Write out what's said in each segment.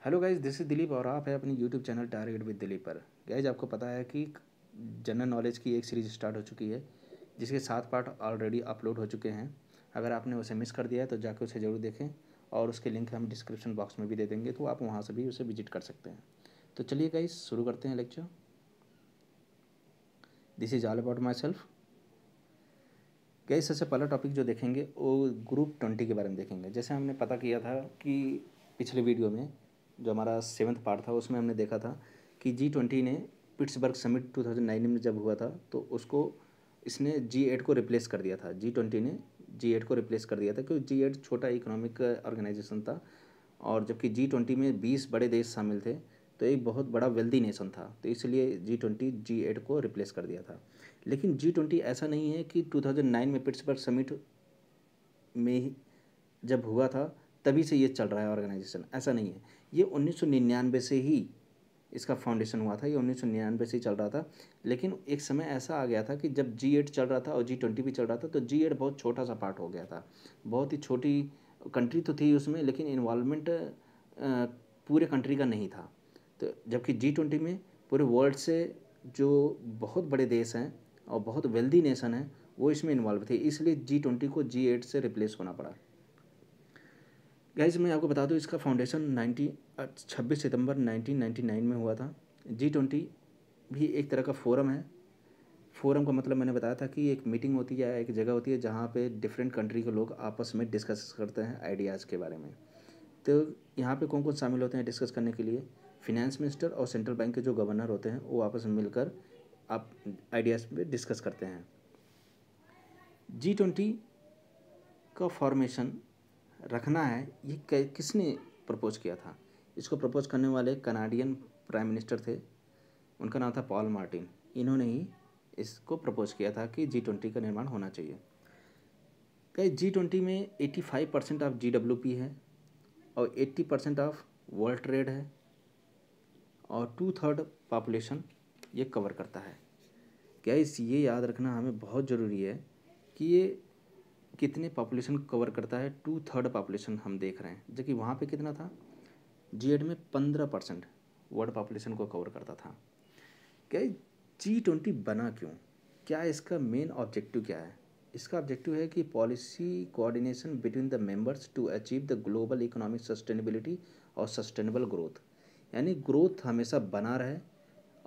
Hello guys, this is Dilip और आप है अपनी YouTube channel target with Dilip पर। गाइज, आपको पता है कि जनरल नॉलेज की एक सीरीज़ स्टार्ट हो चुकी है जिसके 7 पार्ट ऑलरेडी अपलोड हो चुके हैं। अगर आपने उसे मिस कर दिया है तो जाकर उसे ज़रूर देखें और उसके लिंक हम डिस्क्रिप्शन बॉक्स में भी दे देंगे, तो आप वहाँ से भी उसे विजिट कर सकते हैं। तो चलिए गाइज, शुरू करते हैं lecture. This is all about my self. Guys, सबसे पहला टॉपिक जो देखेंगे वो ग्रुप 20 के बारे में देखेंगे। जैसे हमने पता किया था कि पिछले वीडियो में जो हमारा 7वां पार्ट था उसमें हमने देखा था कि G20 ने पिट्सबर्ग समिट 2009 में जब हुआ था तो उसको इसने G8 को रिप्लेस कर दिया था। G20 ने G8 को रिप्लेस कर दिया था क्योंकि G8 छोटा इकोनॉमिक ऑर्गेनाइजेशन था और जबकि G20 में 20 बड़े देश शामिल थे, तो एक बहुत बड़ा वेल्दी नेशन था, तो इसलिए G20 G8 को रिप्लेस कर दिया था। लेकिन G20 ऐसा नहीं है कि 2009 में पिट्सबर्ग समिट में ही जब हुआ था तभी से ये चल रहा है ऑर्गेनाइजेशन, ऐसा नहीं है। ये 1999 से ही इसका फाउंडेशन हुआ था, ये 1999 से ही चल रहा था। लेकिन एक समय ऐसा आ गया था कि जब G8 चल रहा था और G20 भी चल रहा था तो G8 बहुत छोटा सा पार्ट हो गया था। बहुत ही छोटी कंट्री तो थी उसमें, लेकिन इन्वॉल्वमेंट पूरे कंट्री का नहीं था। तो जबकि G20 में पूरे वर्ल्ड से जो बहुत बड़े देश हैं और बहुत वेल्दी नेशन हैं वो इसमें इन्वॉल्व थे, इसलिए G20 को G8 से रिप्लेस होना पड़ा। गाइज, मैं आपको बता दूं इसका फाउंडेशन 26 सितंबर 1999 में हुआ था। G20 भी एक तरह का फोरम है। फोरम का मतलब मैंने बताया था कि एक मीटिंग होती है, एक जगह होती है जहाँ पे डिफरेंट कंट्री के लोग आपस में डिस्कस करते हैं आइडियाज़ के बारे में। तो यहाँ पे कौन कौन शामिल होते हैं डिस्कस करने के लिए? फिनेंस मिनिस्टर और सेंट्रल बैंक के जो गवर्नर होते हैं वो आपस में मिलकर आप आइडियाज़ पे डिस्कस करते हैं। G20 का फॉर्मेशन रखना है, ये किसने प्रपोज किया था? इसको प्रपोज करने वाले कनाडियन प्राइम मिनिस्टर थे, उनका नाम था पॉल मार्टिन। इन्होंने ही इसको प्रपोज किया था कि G20 का निर्माण होना चाहिए। कई G20 में 85% ऑफ GWP है और 80% ऑफ वर्ल्ड ट्रेड है और 2/3 पॉपुलेशन ये कवर करता है। क्या ये याद रखना हमें बहुत ज़रूरी है कि ये कितने पॉपुलेशन कवर करता है? 2/3 पॉपुलेशन हम देख रहे हैं, जबकि वहाँ पे कितना था? G8 में 15% वर्ल्ड पॉपुलेशन को कवर करता था। क्या G20 बना क्यों? क्या इसका मेन ऑब्जेक्टिव क्या है? इसका ऑब्जेक्टिव है कि policy coordination between the members to achieve the global economic sustainability और सस्टेनेबल ग्रोथ, यानी ग्रोथ हमेशा बना रहे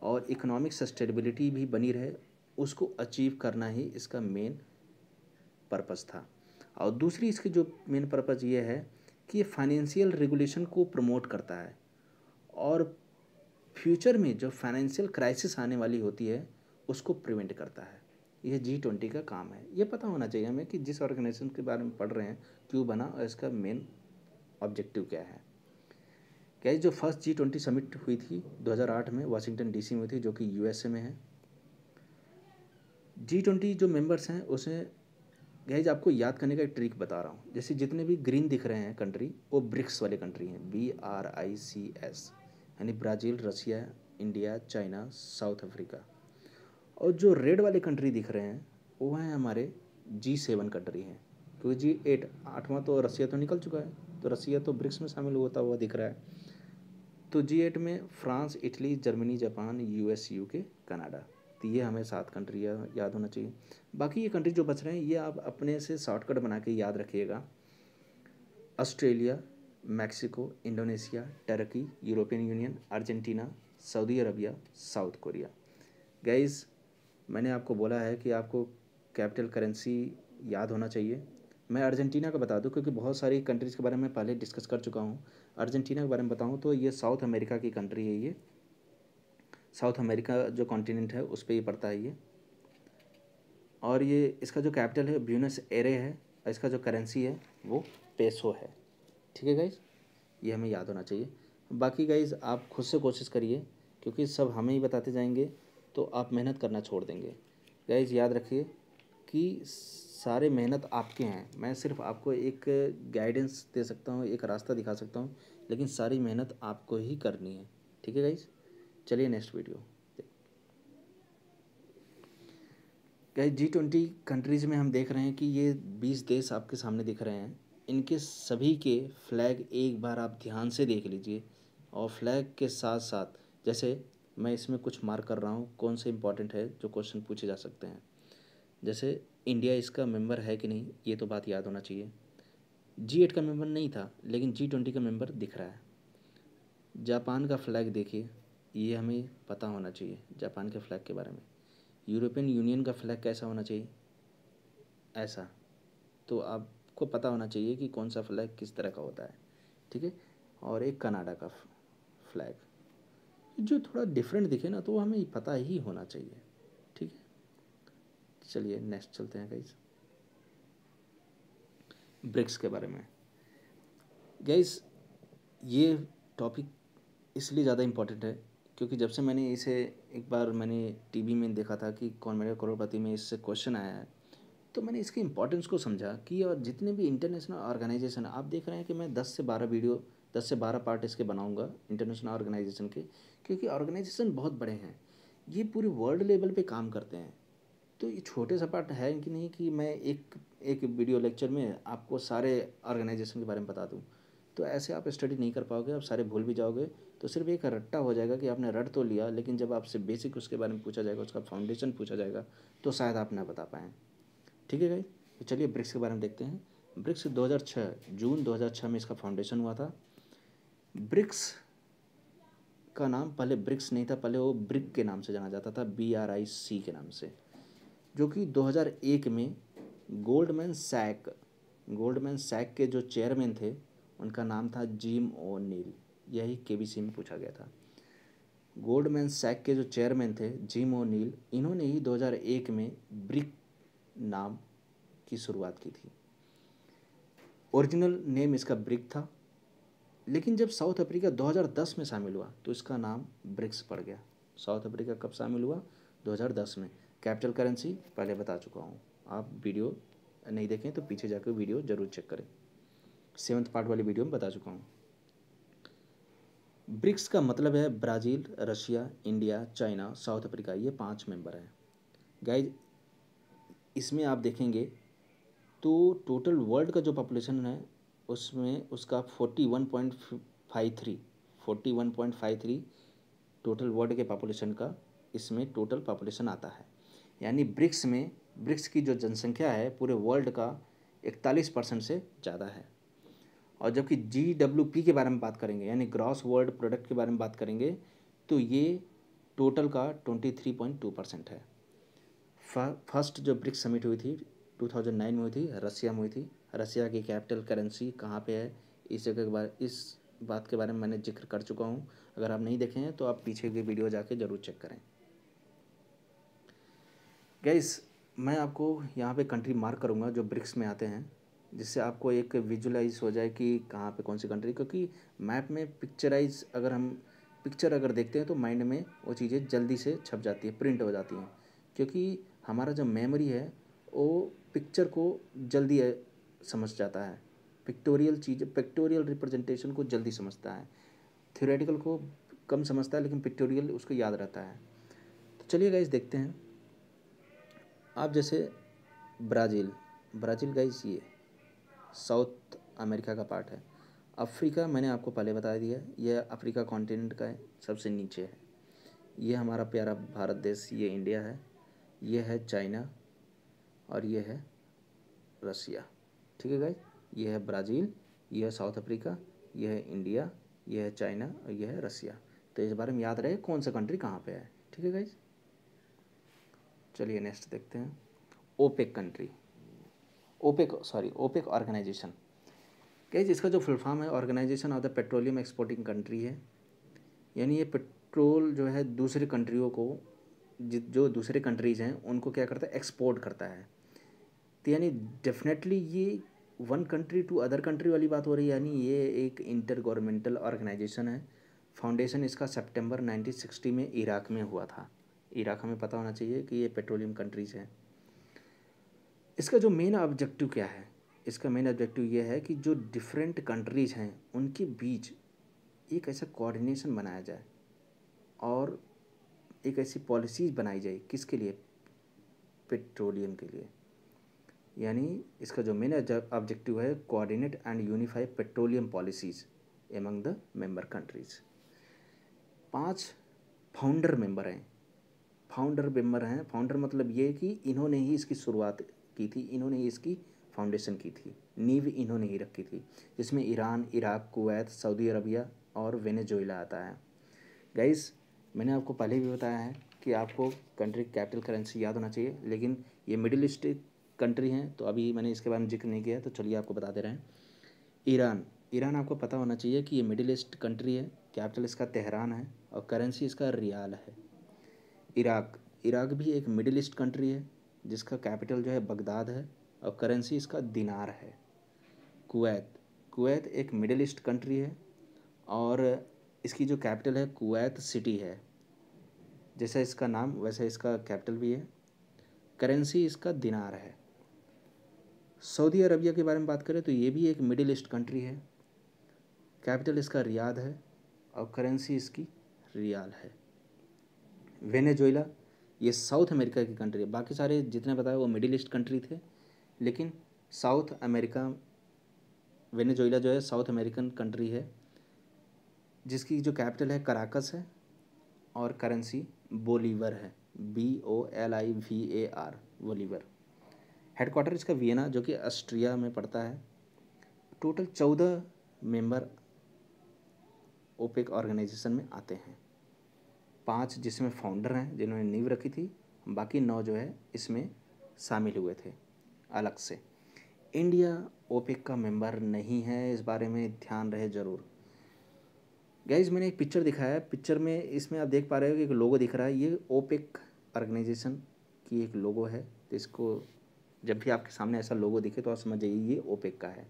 और इकोनॉमिक सस्टेनेबिलिटी भी बनी रहे, उसको अचीव करना ही इसका मेन पर्पस था। और दूसरी इसकी जो मेन पर्पस ये है कि ये फाइनेंशियल रेगुलेशन को प्रमोट करता है और फ्यूचर में जो फाइनेंशियल क्राइसिस आने वाली होती है उसको प्रिवेंट करता है। यह G20 का काम है। ये पता होना चाहिए हमें कि जिस ऑर्गेनाइजेशन के बारे में पढ़ रहे हैं क्यों बना और इसका मेन ऑब्जेक्टिव क्या है। क्या जो फर्स्ट G20 समिट हुई थी 2008 में वाशिंगटन DC में हुई थी, जो कि USA में है। G20 जो मेंबर्स हैं उसे गाइज आपको याद करने का एक ट्रिक बता रहा हूँ। जैसे जितने भी ग्रीन दिख रहे हैं कंट्री वो ब्रिक्स वाले कंट्री हैं, BRICS, यानी ब्राज़ील, रसिया, इंडिया, चाइना, साउथ अफ्रीका। और जो रेड वाले कंट्री दिख रहे हैं वो हैं हमारे G7 कंट्री हैं, क्योंकि G8 8वां तो रसिया तो निकल चुका है, तो रसिया तो ब्रिक्स में शामिल होता हुआ दिख रहा है। तो G8 में France, Italy, Germany, Japan, US, UK, Canada, तो ये हमें 7 कंट्री याद होना चाहिए। बाकी ये कंट्री जो बच रहे हैं ये आप अपने से शॉर्टकट बना के याद रखिएगा। Australia, Mexico, Indonesia, Turkey, European union, Argentina, Saudi Arabia, south Korea. Guys, मैंने आपको बोला है कि आपको कैपिटल करेंसी याद होना चाहिए। मैं अर्जेंटीना का बता दूं क्योंकि बहुत सारी कंट्रीज़ के बारे में पहले डिस्कस कर चुका हूं। अर्जेंटीना के बारे में बताऊं तो ये साउथ अमेरिका की कंट्री है। ये साउथ अमेरिका जो कॉन्टिनेंट है उस पर ये पड़ता है ये। और ये इसका जो कैपिटल है ब्यूनस एरे है और इसका जो करेंसी है वो पेसो है। ठीक है गाइज, ये हमें याद होना चाहिए। बाकी गाइज आप खुद से कोशिश करिए क्योंकि सब हमें ही बताते जाएंगे तो आप मेहनत करना छोड़ देंगे। गाइज याद रखिए कि सारे मेहनत आपके हैं, मैं सिर्फ आपको एक गाइडेंस दे सकता हूँ, एक रास्ता दिखा सकता हूँ, लेकिन सारी मेहनत आपको ही करनी है। ठीक है गाइज, चलिए next video. Guys G20 countries में हम देख रहे हैं कि ये 20 देश आपके सामने दिख रहे हैं। इनके सभी के फ्लैग एक बार आप ध्यान से देख लीजिए और फ्लैग के साथ साथ जैसे मैं इसमें कुछ मार्क कर रहा हूँ कौन से इंपॉर्टेंट है जो क्वेश्चन पूछे जा सकते हैं। जैसे इंडिया इसका मेंबर है कि नहीं, ये तो बात याद होना चाहिए। G8 का मेंबर नहीं था लेकिन G20 का मेंबर दिख रहा है। जापान का फ्लैग देखिए, ये हमें पता होना चाहिए जापान के फ्लैग के बारे में। यूरोपियन यूनियन का फ्लैग कैसा होना चाहिए, ऐसा। तो आपको पता होना चाहिए कि कौन सा फ्लैग किस तरह का होता है, ठीक है। और एक कनाडा का फ्लैग जो थोड़ा डिफरेंट दिखे ना, तो वो हमें पता ही होना चाहिए, ठीक है। चलिए नेक्स्ट चलते हैं गाइस, ब्रिक्स के बारे में। गाइस ये टॉपिक इसलिए ज़्यादा इम्पोर्टेंट है क्योंकि जब से मैंने इसे एक बार मैंने टीवी में देखा था कि कौन बनेगा करोड़पति में इससे क्वेश्चन आया है, तो मैंने इसके इम्पोर्टेंस को समझा कि और जितने भी इंटरनेशनल ऑर्गेनाइजेशन आप देख रहे हैं कि मैं 10 से 12 वीडियो 10 से 12 पार्ट इसके बनाऊंगा इंटरनेशनल ऑर्गेनाइजेशन के, क्योंकि ऑर्गेनाइजेशन बहुत बड़े हैं, ये पूरे वर्ल्ड लेवल पे काम करते हैं। तो ये छोटे सा पार्ट है कि नहीं कि मैं एक एक वीडियो लेक्चर में आपको सारे ऑर्गेनाइजेशन के बारे में बता दूं, तो ऐसे आप स्टडी नहीं कर पाओगे, आप सारे भूल भी जाओगे। तो सिर्फ एक रट्टा हो जाएगा कि आपने रट तो लिया, लेकिन जब आपसे बेसिक उसके बारे में पूछा जाएगा, उसका फाउंडेशन पूछा जाएगा, तो शायद आप ना बता पाएँ, ठीक है भाई। तो चलिए ब्रिक्स के बारे में देखते हैं। ब्रिक्स 2006 जून 2006 में इसका फाउंडेशन हुआ था। ब्रिक्स का नाम पहले ब्रिक्स नहीं था, पहले वो ब्रिक के नाम से जाना जाता था, BRIC के नाम से, जो कि 2001 में गोल्डमैन सैक के जो चेयरमैन थे उनका नाम था जिम ओ नील, यही KBC में पूछा गया था। गोल्डमैन सैक के जो चेयरमैन थे जिम ओ नील, इन्होंने ही 2001 में ब्रिक नाम की शुरुआत की थी। ओरिजिनल नेम इसका ब्रिक था, लेकिन जब साउथ अफ्रीका 2010 में शामिल हुआ तो इसका नाम ब्रिक्स पड़ गया। साउथ अफ्रीका कब शामिल हुआ, 2010 में। कैपिटल करेंसी पहले बता चुका हूँ, आप वीडियो नहीं देखें तो पीछे जाकर वीडियो ज़रूर चेक करें, 7th पार्ट वाली वीडियो में बता चुका हूँ। ब्रिक्स का मतलब है Brazil, Russia, India, China, south Africa, ये 5 मेंबर हैं गाइज। इसमें आप देखेंगे तो टोटल वर्ल्ड का जो पॉपुलेशन है उसमें उसका 41.53 टोटल वर्ल्ड के पॉपुलेशन का इसमें टोटल पॉपुलेशन आता है। यानी ब्रिक्स की जो जनसंख्या है पूरे वर्ल्ड का 41% से ज़्यादा है। और जबकि GWP के बारे में बात करेंगे, यानी ग्रॉस वर्ल्ड प्रोडक्ट के बारे में बात करेंगे, तो ये टोटल का 23.2% है। फर्स्ट जो ब्रिक्स समिट हुई थी 2009 में हुई थी, रसिया में हुई थी। रसिया की कैपिटल करेंसी कहाँ पे है, इस जगह के बारे इस बात के बारे में मैंने जिक्र कर चुका हूँ। अगर आप नहीं देखे हैं तो आप पीछे की वीडियो जाके ज़रूर चेक करें। गाइस मैं आपको यहाँ पे कंट्री मार्क करूँगा जो ब्रिक्स में आते हैं, जिससे आपको एक विजुलाइज हो जाए कि कहाँ पे कौन सी कंट्री, क्योंकि मैप में पिक्चराइज अगर हम पिक्चर अगर देखते हैं तो माइंड में वो चीज़ें जल्दी से छप जाती है, प्रिंट हो जाती हैं, क्योंकि हमारा जो मेमोरी है वो पिक्चर को जल्दी समझ जाता है, पिक्टोरियल रिप्रेजेंटेशन को जल्दी समझता है, थ्योरेटिकल को कम समझता है, लेकिन पिक्टोरियल उसको याद रहता है। तो चलिए गाइस देखते हैं। आप जैसे ब्राज़ील गाइस ये साउथ अमेरिका का पार्ट है। अफ्रीका मैंने आपको पहले बता दिया, यह अफ्रीका कॉन्टिनेंट का है, सबसे नीचे है। ये हमारा प्यारा भारत देश, ये इंडिया है, ये है चाइना और ये है रसिया, ठीक है गाइस। ये है ब्राज़ील, ये है साउथ अफ्रीका, ये है इंडिया, ये है चाइना और ये है रसिया। तो इस बारे में याद रहे कौन सा कंट्री कहाँ पे है, ठीक है गाइस। चलिए नेक्स्ट देखते हैं। OPEC country, OPEC organization. Guys इसका जो फुल फॉर्म है organization of the petroleum exporting country है। यानी ये पेट्रोल जो है दूसरे कंट्रियों को, जो दूसरे कंट्रीज़ हैं उनको क्या करता है, एक्सपोर्ट करता है। तो यानी डेफिनेटली ये one country to other country वाली बात हो रही है, यानी ये एक इंटर गवर्नमेंटल ऑर्गेनाइजेशन है। फाउंडेशन इसका सितंबर 1960 में इराक में हुआ था। इराक हमें पता होना चाहिए कि ये पेट्रोलियम कंट्रीज़ हैं। इसका जो मेन ऑब्जेक्टिव क्या है, इसका मेन ऑब्जेक्टिव ये है कि जो डिफरेंट कंट्रीज़ हैं उनके बीच एक ऐसा कोऑर्डिनेशन बनाया जाए और एक ऐसी पॉलिसीज़ बनाई जाए, किसके लिए, पेट्रोलियम के लिए। यानी इसका जो मेन ऑब्जेक्टिव है, coordinate and unify petroleum policies among the member countries. 5 founder member हैं। फाउंडर मतलब ये कि इन्होंने ही इसकी शुरुआत की थी, इन्होंने ही इसकी फाउंडेशन की थी, नींव इन्होंने ही रखी थी, जिसमें Iran, Iraq, Kuwait, Saudi Arabia और वेनेजुएला आता है। गाइस, मैंने आपको पहले भी बताया है कि आपको कंट्री कैपिटल करेंसी याद होना चाहिए, लेकिन ये मिडिल ईस्ट कंट्री हैं तो अभी मैंने इसके बारे में जिक्र नहीं किया, तो चलिए आपको बता दे रहे हैं। ईरान आपको पता होना चाहिए कि ये मिडिल ईस्ट कंट्री है, कैपिटल इसका तेहरान है और करेंसी इसका रियाल है। इराक भी एक मिडिल ईस्ट कंट्री है, जिसका कैपिटल जो है बगदाद है और करेंसी इसका दिनार है। कुवैत एक मिडिल ईस्ट कंट्री है और इसकी जो कैपिटल है कुवैत सिटी है, जैसा इसका नाम वैसा इसका कैपिटल भी है। करेंसी इसका दिनार है। सऊदी अरबिया के बारे में बात करें तो ये भी एक मिडिल ईस्ट कंट्री है, कैपिटल इसका रियाद है और करेंसी इसकी रियाल है। वेनेजुएला ये साउथ अमेरिका की कंट्री है, बाकी सारे जितने बताए वो मिडिल ईस्ट कंट्री थे, लेकिन साउथ अमेरिका वेनेजुएला जो है साउथ अमेरिकन कंट्री है, जिसकी जो कैपिटल है कराकस है और करेंसी बोलीवर है, BOLIVAR, बोलीवर। हेडक्वार्टर इसका वियना जो कि ऑस्ट्रिया में पड़ता है। टोटल 14 मेंबर ओपेक ऑर्गेनाइजेशन में आते हैं, 5 जिसमें फाउंडर हैं जिन्होंने नींव रखी थी, बाकी 9 जो है इसमें शामिल हुए थे अलग से। इंडिया ओपेक का मेंबर नहीं है, इस बारे में ध्यान रहे ज़रूर। गाइज, मैंने एक पिक्चर दिखाया है, पिक्चर में इसमें आप देख पा रहे हो कि एक लोगो दिख रहा है, ये ओपेक ऑर्गेनाइजेशन की एक लोगो है। तो इसको जब भी आपके सामने ऐसा लोगो दिखे तो आप समझ जाइए ये ओपेक का है।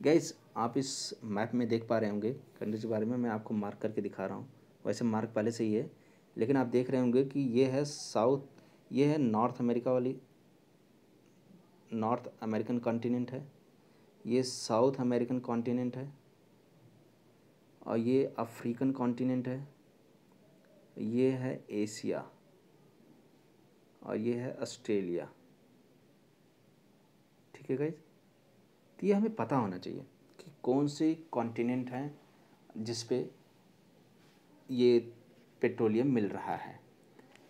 गाइज, आप इस मैप में देख पा रहे होंगे कंट्रीज के बारे में, मैं आपको मार्क करके दिखा रहा हूँ, वैसे मार्क पहले से ही है, लेकिन आप देख रहे होंगे कि ये है ये है नॉर्थ अमेरिकन कॉन्टिनेंट है, ये साउथ अमेरिकन कॉन्टिनेंट है और ये अफ्रीकन कॉन्टिनेंट है, ये है एशिया और ये है ऑस्ट्रेलिया। ठीक है गाइज, तो ये हमें पता होना चाहिए कि कौन से कॉन्टिनेंट हैं जिस पे ये पेट्रोलियम मिल रहा है।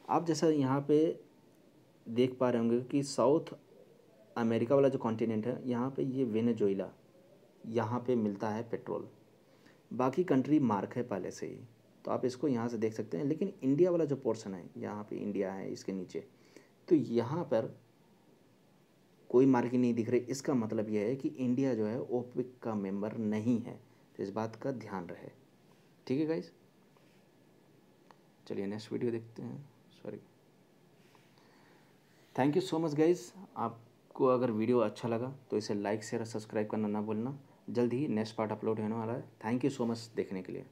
आप जैसा यहाँ पे देख पा रहे होंगे कि साउथ अमेरिका वाला जो कॉन्टिनेंट है, यहाँ पे ये वेनेजुएला, यहाँ पे मिलता है पेट्रोल। बाकी कंट्री मार्क है पहले से ही, तो आप इसको यहाँ से देख सकते हैं। लेकिन इंडिया वाला जो पोर्शन है, यहाँ पे इंडिया है इसके नीचे, तो यहाँ पर कोई मार्क ही नहीं दिख रही। इसका मतलब यह है कि इंडिया जो है ओपेक का मेंबर नहीं है, तो इस बात का ध्यान रहे। ठीक है गाइस, चलिए नेक्स्ट वीडियो देखते हैं। Sorry, thank you so much guys. आपको अगर वीडियो अच्छा लगा तो इसे लाइक शेयर और सब्सक्राइब करना ना भूलना। जल्द ही नेक्स्ट पार्ट अपलोड होने वाला है। थैंक यू सो मच देखने के लिए।